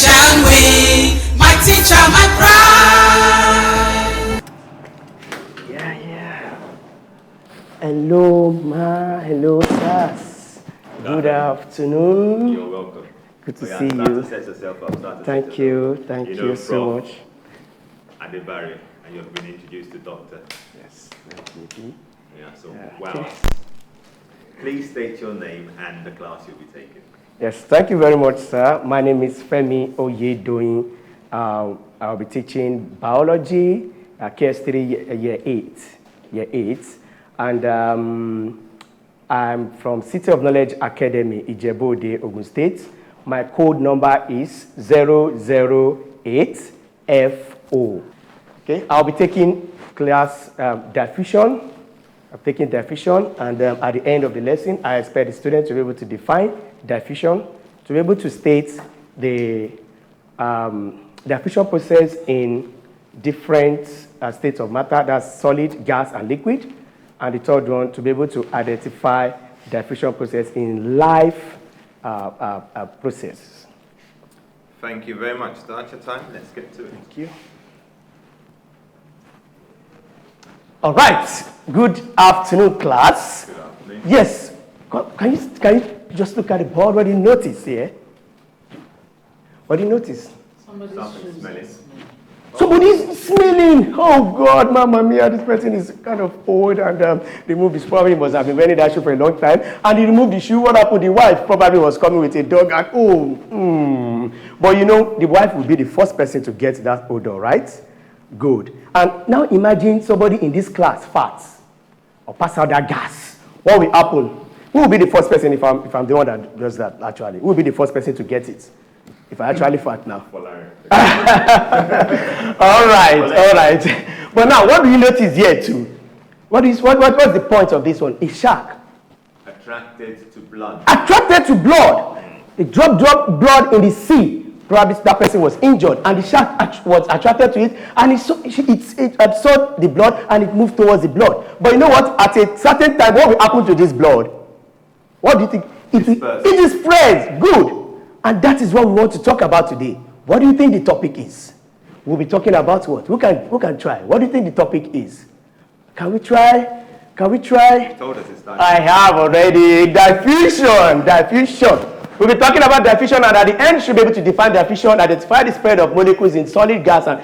shall win. My teacher, my pride. Yeah. Hello, ma. Hello, sirs. Good afternoon. You're welcome. Good to see you. Start to set yourself up. Thank you so much. Adebari, and you've been introduced to Doctor. Yes, Yeah, so, yeah, wow. okay. Please state your name and the class you'll be taking. Yes, thank you very much, sir. My name is Femi Oyedoyin. I'll be teaching biology, KS3 year 8. And I'm from City of Knowledge Academy, Ijebu-Ode, Ogun State. My code number is 008FO. Okay, I'll be taking class diffusion. I'm taking diffusion, and at the end of the lesson, I expect the students to be able to define diffusion, to be able to state the diffusion process in different states of matter, that's solid, gas, and liquid. And the third one, to be able to identify diffusion process in live process. Thank you very much. Start your time. Let's get to it. Thank you. All right. Good afternoon, class. Good afternoon. Yes. Can you just look at the board? What do you notice here? What do you notice? Something smelling. Somebody's smelling. Oh God, Mamma Mia! This person is kind of old and removed his probably must have been wearing that shoe for a long time. And he removed the shoe. What happened? The wife probably was coming with a dog at home. But you know, the wife will be the first person to get that odor, right? Good. And now imagine somebody in this class farts or pass out that gas. What will happen? Who will be the first person if I'm the one that does that? Actually, who will be the first person to get it? If I actually fart now. All right. But now, what do you notice here too? What's the point of this one? A shark. Attracted to blood. Attracted to blood. It dropped blood in the sea. Probably that person was injured, and the shark was attracted to it, and it absorbed the blood, and it moved towards the blood. But you know what? At a certain time, what will happen to this blood? What do you think? It disperses. Good. And that is what we want to talk about today. What do you think the topic is? We'll be talking about what? Who can try? What do you think the topic is? Can we try? You told us it's time. I have already. Diffusion. We'll be talking about diffusion, and at the end, should be able to define diffusion, identify the spread of molecules in solid gas, and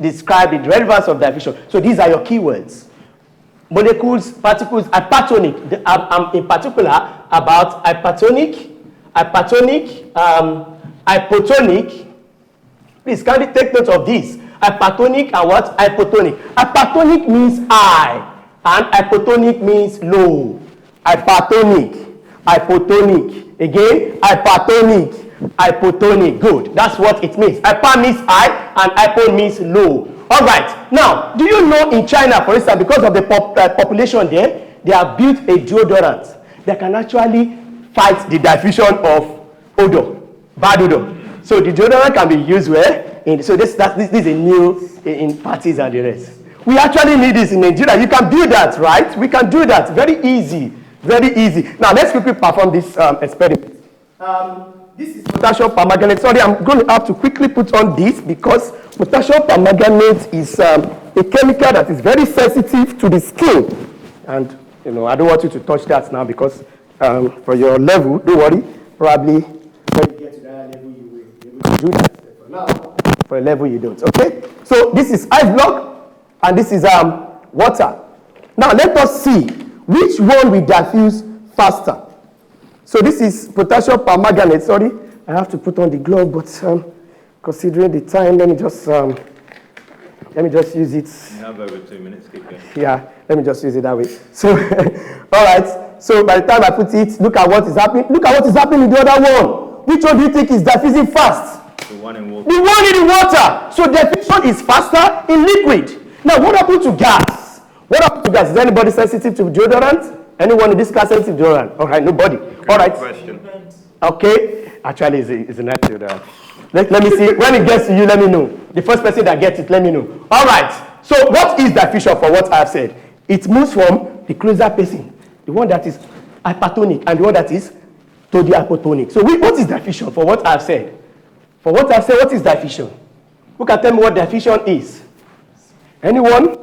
describe the relevance of diffusion. So these are your keywords. Molecules, particles, hypertonic. I'm in particular about hypertonic, hypotonic. Please, can you take note of this? Hypertonic and what? Hypotonic. Hypertonic means high, and hypotonic means low. Hypertonic. Again, hypotonic. Good. That's what it means. Hyper means high, and hypo means low. All right. Now, do you know in China, for instance, because of the population there, they have built a deodorant that can actually fight the diffusion of odor, bad odor. So the deodorant can be used where? So this is a new in parties and the rest. We actually need this in Nigeria. You can do that, right? We can do that. Very easy. Now let's quickly perform this experiment. This is potassium permanganate. Sorry, I'm going to have to quickly put on this because potassium permanganate is a chemical that is very sensitive to the skin. And you know, I don't want you to touch that now because for your level, don't worry. Probably when you get to that level, you will be able to do that. For now, for a level you don't. Okay. So this is ice block, and this is water. Now let us see which one will diffuse faster. So this is potassium permanganate. Sorry, I have to put on the glove, but considering the time, let me just use it. You have over 2 minutes. Keep going. Yeah, let me just use it that way. So, all right. So by the time I put it, look at what is happening. Look at what is happening in the other one. Which one do you think is diffusing fast? The one in water. The one in the water. So diffusion is faster in liquid. Now, what happened to gas? Is anybody sensitive to deodorant? Anyone in this class sensitive to deodorant? All right, nobody. All right. Question. Okay. Actually, it's a nice deodorant. Let me see. When it gets to you, let me know. The first person that gets it, let me know. All right. So what is diffusion for what I've said? It moves from the closer person, the one that is hypertonic, and the one that is to the hypotonic. So what is diffusion for what I've said? For what I say, what is diffusion? Who can tell me what diffusion is? Anyone?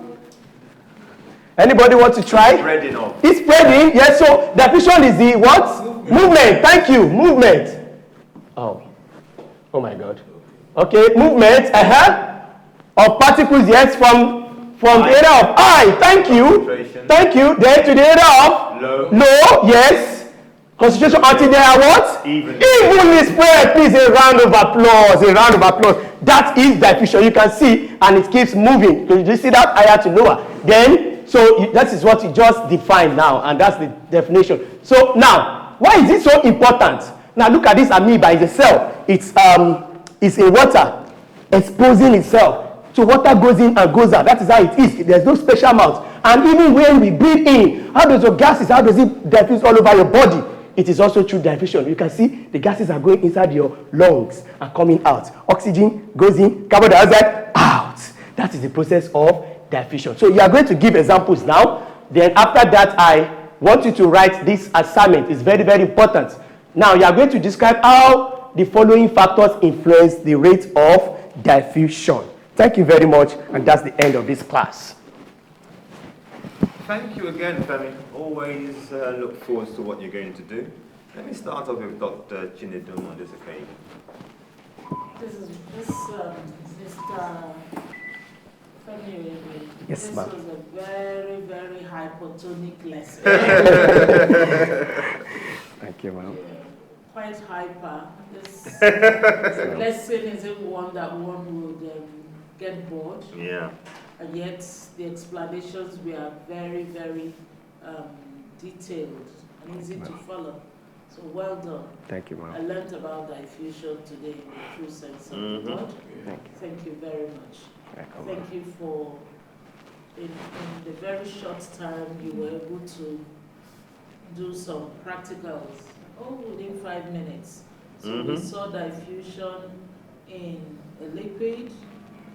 Anybody want to try? Spreading off. It's spreading. Yes, so diffusion is the what? Movement. Thank you. Movement. Oh. Oh my God. Okay, movement. Of particles, yes, from the area of I. Thank you. Thank you. Then to the area of low, yes. Concentration until they are what? Evenly spread. Please, a round of applause. A round of applause. That is diffusion. You can see, and it keeps moving. You see that higher to lower. Then, so that is what you just defined now, and that's the definition. So now, why is it so important? Now look at this amoeba. It's a cell. It's a water exposing itself. So water goes in and goes out. That is how it is. There's no special amount. And even when we breathe in, how does your gases, how does it diffuse all over your body? It is also through diffusion. You can see the gases are going inside your lungs and coming out. Oxygen goes in, carbon dioxide out. That is the process of diffusion. So you are going to give examples now. Then after that, I want you to write this assignment. It's very, very important. Now you are going to describe how the following factors influence the rate of diffusion. Thank you very much, and that's the end of this class. Thank you again, Femi. Always look forward to what you're going to do. Let me start off with Dr. Chinedum on this occasion. Mr. Femi, Yes, this ma'am. was a very, very hypotonic lesson. Thank you, ma'am. Quite hyper. This lesson isn't one that one would get bored. Yeah. And yet the explanations were very, very detailed and easy to follow. So well done. Thank you, I ma'am. learned about diffusion today in the true sense of the word. Thank you very much. Thank you for, in the very short time, you were able to do some practicals, within 5 minutes. So we saw diffusion in a liquid,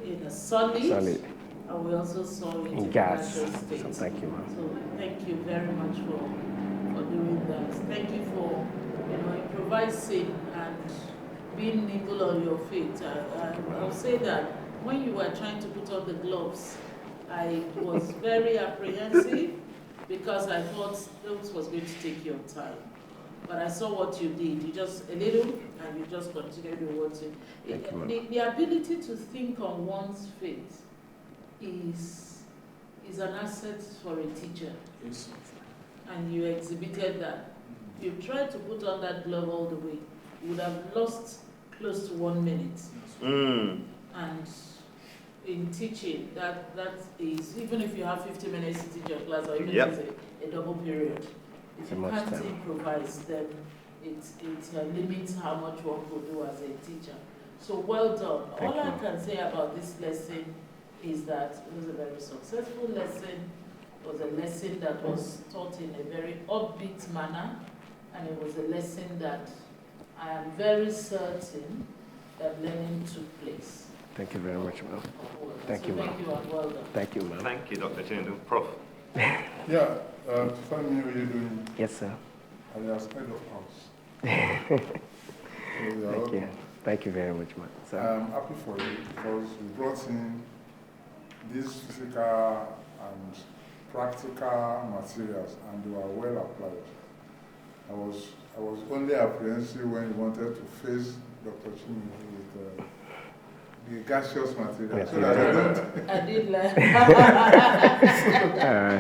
in a solid. And we also saw it in gas. gaseous state. So thank you, ma'am. So thank you very much for doing that. Thank you for improvising and being nimble on your feet. I'll say that when you were trying to put on the gloves, I was very apprehensive because I thought this was going to take your time. But I saw what you did. You just a little, and you just continued with what you. The ability to think on one's feet is an asset for a teacher. Yes. And you exhibited that. You tried to put on that glove all the way. You would have lost close to 1 minute. And in teaching, that is, even if you have 50 minutes to teach your class, or even if it's a double period, if you can't improvise, then it limits how much one could do as a teacher. So well done. All I can say about this lesson is that it was a very successful lesson. It was a lesson that was taught in a very upbeat manner, and it was a lesson that I am very certain that learning took place. Thank you very much, ma'am. Thank you, ma'am. Thank you and well done. Thank you, ma'am. Thank you, Dr. Chinedum. Prof. Yeah, Femi, how are you doing? Yes, sir. And you are head of house. So Thank you. Thank you very much, ma'am. I'm happy for you because you brought in these physical and practical materials, and they were well applied. I was only apprehensive when you wanted to face Dr. Chinedum with the gaseous material. So that I don't. I did learn.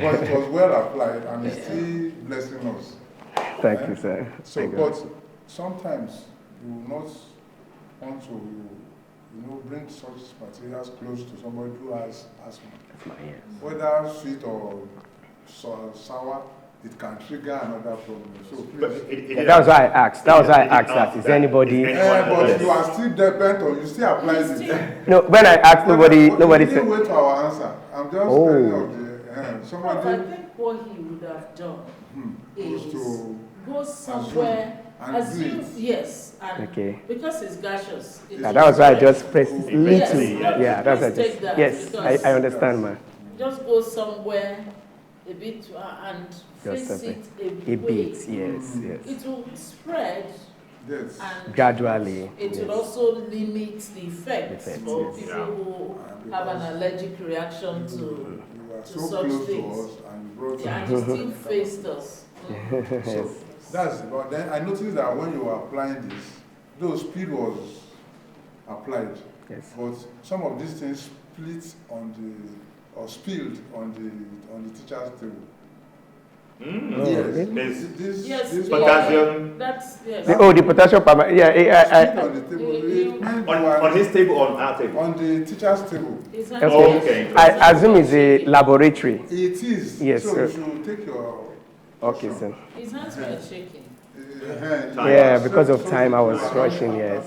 But it was well applied, and it's still blessing us. Thank you, sir. So, but sometimes you will not want to, bring such materials close to somebody who has asthma. Whether sweet or sour, it can trigger another problem. So please. That was why I asked. That was why I asked that. Is anybody? But you are still dependent on, you still apply it. No, when I asked, nobody said. Didn't wait for our answer. I'm just telling you of the, somebody. I think what he would have done is to go somewhere. and Yes, and Okay. because it's gaseous. That was why I just pressed little. Yes, Yeah, that's what I please just. take that, Yes, because I understand, man. just go somewhere a bit and Just face a it bit. a A way. bit, yes, yes. It will spread Yes. And Gradually, it yes. will also limit the effects Effects, for yes. people Yeah. who And have an because allergic reaction to you are to so such close things. to us and you brought yeah, and you still faced us. So that's but then I noticed that when you were applying this, though speed was applied, Yes. but some of these things split on the or spilled on the teacher's table. Oh, Yes. really? Yes, This Potassium. That's yes. The potassium permanganate. Yeah, spilled on the table. You- It meant On his table or on our table? on the teacher's table. His hands Okay. were- Okay. his I hands assume were it's a shaking. laboratory. It is. Yes, So sir. you should take your Okay, caution. sir. His hands were shaking. Yeah, because of time, I was rushing, yes.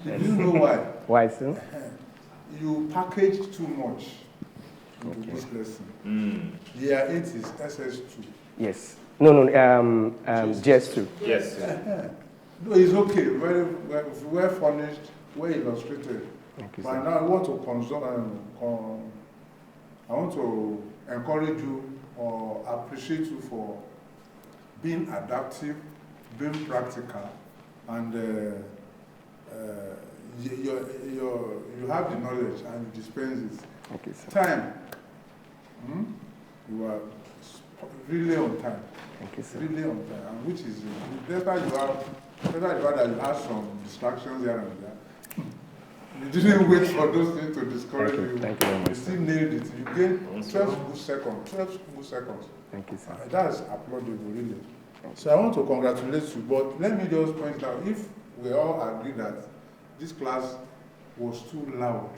Did you know why? Why, sir? You packaged too much into Okay. this lesson. Mm. Year 8 is SS2. Yes. No, just two. Yes. No, it's okay. Very well furnished, well illustrated. Thank you, But sir. now I want to I want to encourage you or appreciate you for being adaptive, being practical, and you have the knowledge and you dispense it. Thank you, sir. Time. You are really on time. Thank you, sir. Really on time. And which is better that you have some distractions here and there. You didn't wait for those things to discourage you. Thank you very much, You still sir. nailed it. You gained 12 good seconds. 12 good seconds. Thank you, sir. That's applaudable, really. So I want to congratulate you, but let me just point out, if we all agree that this class was too loud,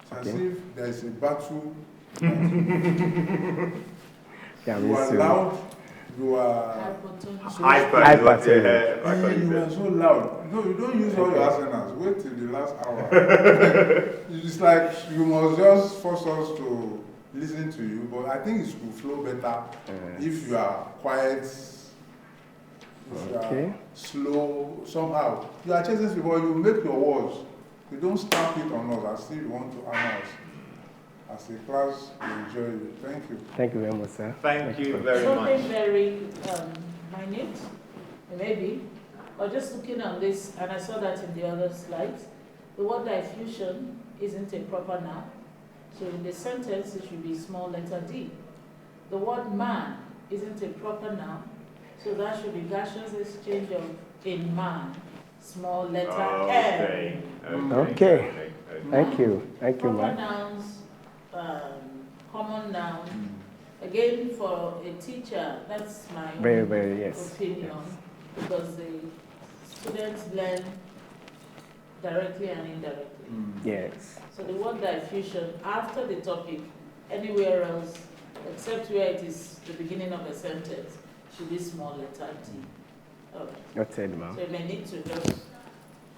it's as Okay. if there is a battle. Yeah, You are loud, you are... Hypertension. You were so loud. No, you don't use all your arsenals. Wait till the last hour. It's like you must just force us to listen to you, but I think it will flow better if you are quiet, if you are slow, somehow. You are chasing people, you make your words. You don't stamp it on us as if you want to honor us. As a class, we enjoy you. Thank you. Thank you very much, sir. Thank you very Something much. very minute, maybe, or just looking on this, and I saw that in the other slides, the word diffusion isn't a proper noun. So in the sentence, it should be small letter D. The word man isn't a proper noun, so that should be gaseous exchange of in man, small letter Okay. M. Okay. Thank you. Thank you, Proper ma'am. nouns, common noun. Again, for a teacher, that's my Very, own very, yes. opinion, because the students learn directly and indirectly. Yes. So the word diffusion after the topic, anywhere else, except where it is the beginning of a sentence, should be small letter D. Okay. Noted, ma'am. So you may need to just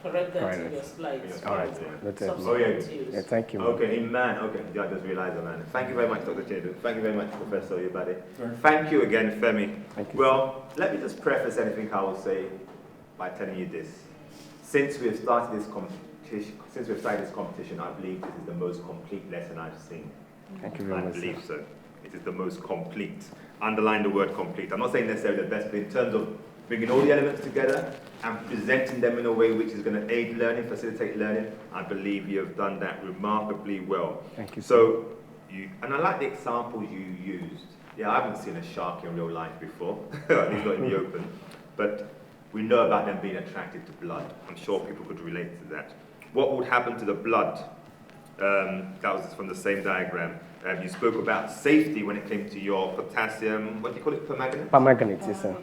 correct that in Correct. your slides. All right, noted. Oh, yeah. Subsequent use. Yeah, thank you, ma'am. Okay, in man. Okay, yeah, I just realized the man. Thank you very much, Dr. Chinedu. Thank you very much, Professor Yubade. Thank you again, Femi. Thank you, Well, let me just preface anything I will say by telling you this. Since we've started this competition, I believe this is the most complete lesson I've seen. Thank you very I much, sir. believe so. It is the most complete. Underline the word complete. I'm not saying necessarily the best, but in terms of bringing all the elements together and presenting them in a way which is going to aid learning, facilitate learning, I believe you have done that remarkably well. Thank you, sir. So, and I like the examples you used. Yeah, I haven't seen a shark in real life before, at least not in the open, but we know about them being attracted to blood. I'm sure people could relate to that. What would happen to the blood? That was from the same diagram. You spoke about safety when it came to your potassium, what do you call it, permanganate? Permanganate, yes, sir.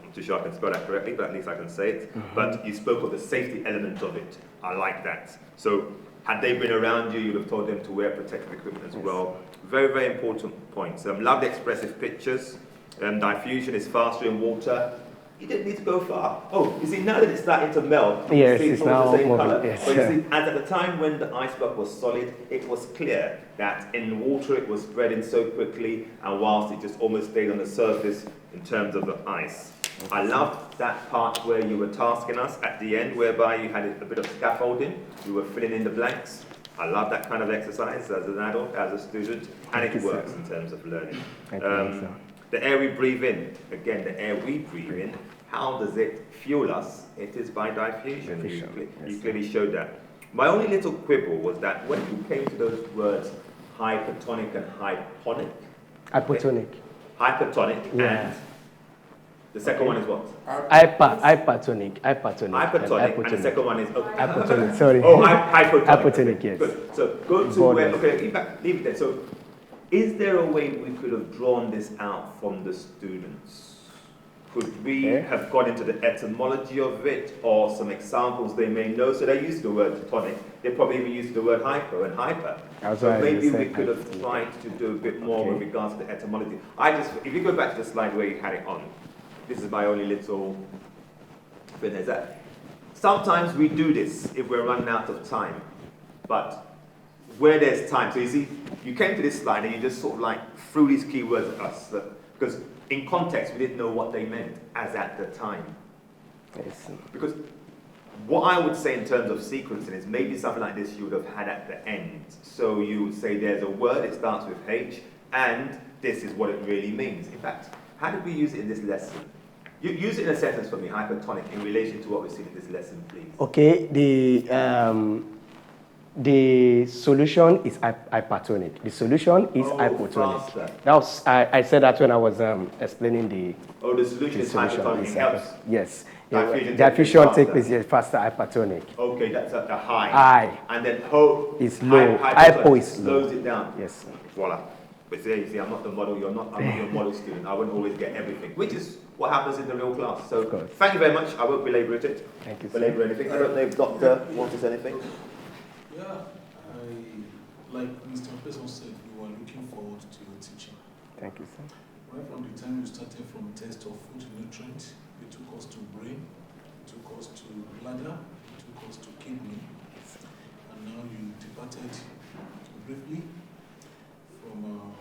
I'm too sure I can spell that correctly, but at least I can say it. But you spoke of the safety element of it. I like that. So had they been around you, you'd have told them to wear protective equipment as well. Very, very important points. Love the expressive pictures. Diffusion is faster in water. You didn't need to go far. Oh, you see, now that it's starting to melt, Yes, you see it's almost now the same moving, color. yes. But you see, as at the time when the ice block was solid, it was clear that in water it was spreading so quickly, and whilst it just almost stayed on the surface in terms of the ice. I loved that part where you were tasking us at the end, whereby you had a bit of scaffolding, you were filling in the blanks. I love that kind of exercise as an adult, as a student, and it works in terms of learning. Thank you, sir. The air we breathe in, again, the air we breathe in How does it fuel us? It is by diffusion. Diffusion, You clearly showed that. My only little quibble was that when you came to those words hypertonic and hyponic. Hypotonic. Hypertonic Yeah. and the second one is what? Hypertonic. Hypertonic and the second one is Hypotonic, sorry. Oh, hypotonic. Hypotonic, yes. Good. So go to where, okay, leave it there. So is there a way we could have drawn this out from the students? Could we have gone into the etymology of it or some examples they may know? So they use the word tonic. They probably even use the word hypo and hyper. So maybe we could have tried to do a bit more with regards to the etymology. If you go back to the slide where you had it on, this is my only little thing is that sometimes we do this if we're running out of time, but where there's time, so you see, you came to this slide and you just sort of like threw these keywords at us, because in context we didn't know what they meant as at the time. Yes. Because what I would say in terms of sequencing is maybe something like this you would have had at the end. So you would say there's a word, it starts with H, and this is what it really means. In fact, how did we use it in this lesson? You use it in a sentence for me, hypertonic, in relation to what we've seen in this lesson, please. Okay, the solution is hypertonic. The solution is hypotonic. Faster. That was, I said that when I was explaining the. The solution is hypertonic. It helps. Yes. Diffusion takes place yes, faster, hypertonic. Okay, that's at the high. High. And then ho is low. Hypo is low. slows it down. Yes. Voila. But see, I'm not the model. I'm not your model student. I wouldn't always get everything, which is what happens in the real class. So thank you very much. I won't belabor it. Thank you. Belabor anything. I don't know if Doctor wants to say anything. Yeah, like Mr. Professor said, you are looking forward to your teaching. Thank you, sir. Right from the time you started from test of food nutrient, you took us to brain, you took us to bladder, you took us to kidney, and now you departed briefly from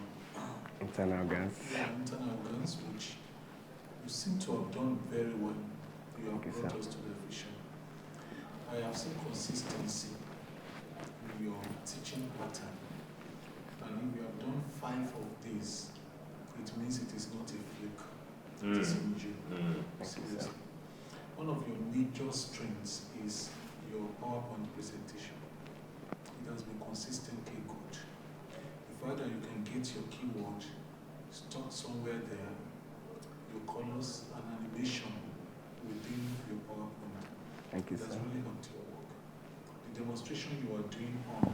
internal organs. Internal organs, which you seem to have done very well. You have brought us to the vision. I have seen consistency in your teaching pattern, and if you have done 5 of these, it means it is not a fluke. It is in you. Seriously. One of your major strengths is your PowerPoint presentation. It has been consistently good. The fact that you can get your keyword stuck somewhere there, your colors and animation within your PowerPoint. Thank you, That's sir. really helped your work. The demonstration you are doing on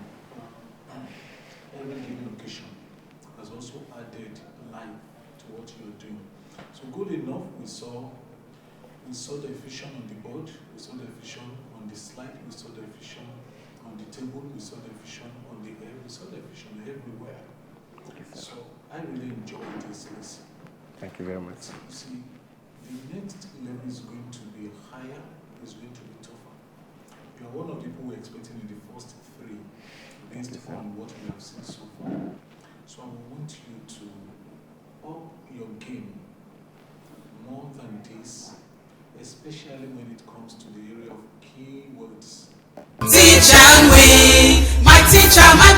every given occasion has also added life to what you are doing. So good enough, we saw the diffusion on the board, we saw the diffusion on the slide, we saw the diffusion on the table, we saw the diffusion on the air, we saw the diffusion everywhere. So I really enjoyed this lesson. Thank you very much. You see, the next level is going to be higher, is going to be tougher. You are one of the people we're expecting in the first 3 based on what we have seen so far. So I want you to up your game more than this, especially when it comes to the area of keywords. Teach and win, my teacher, my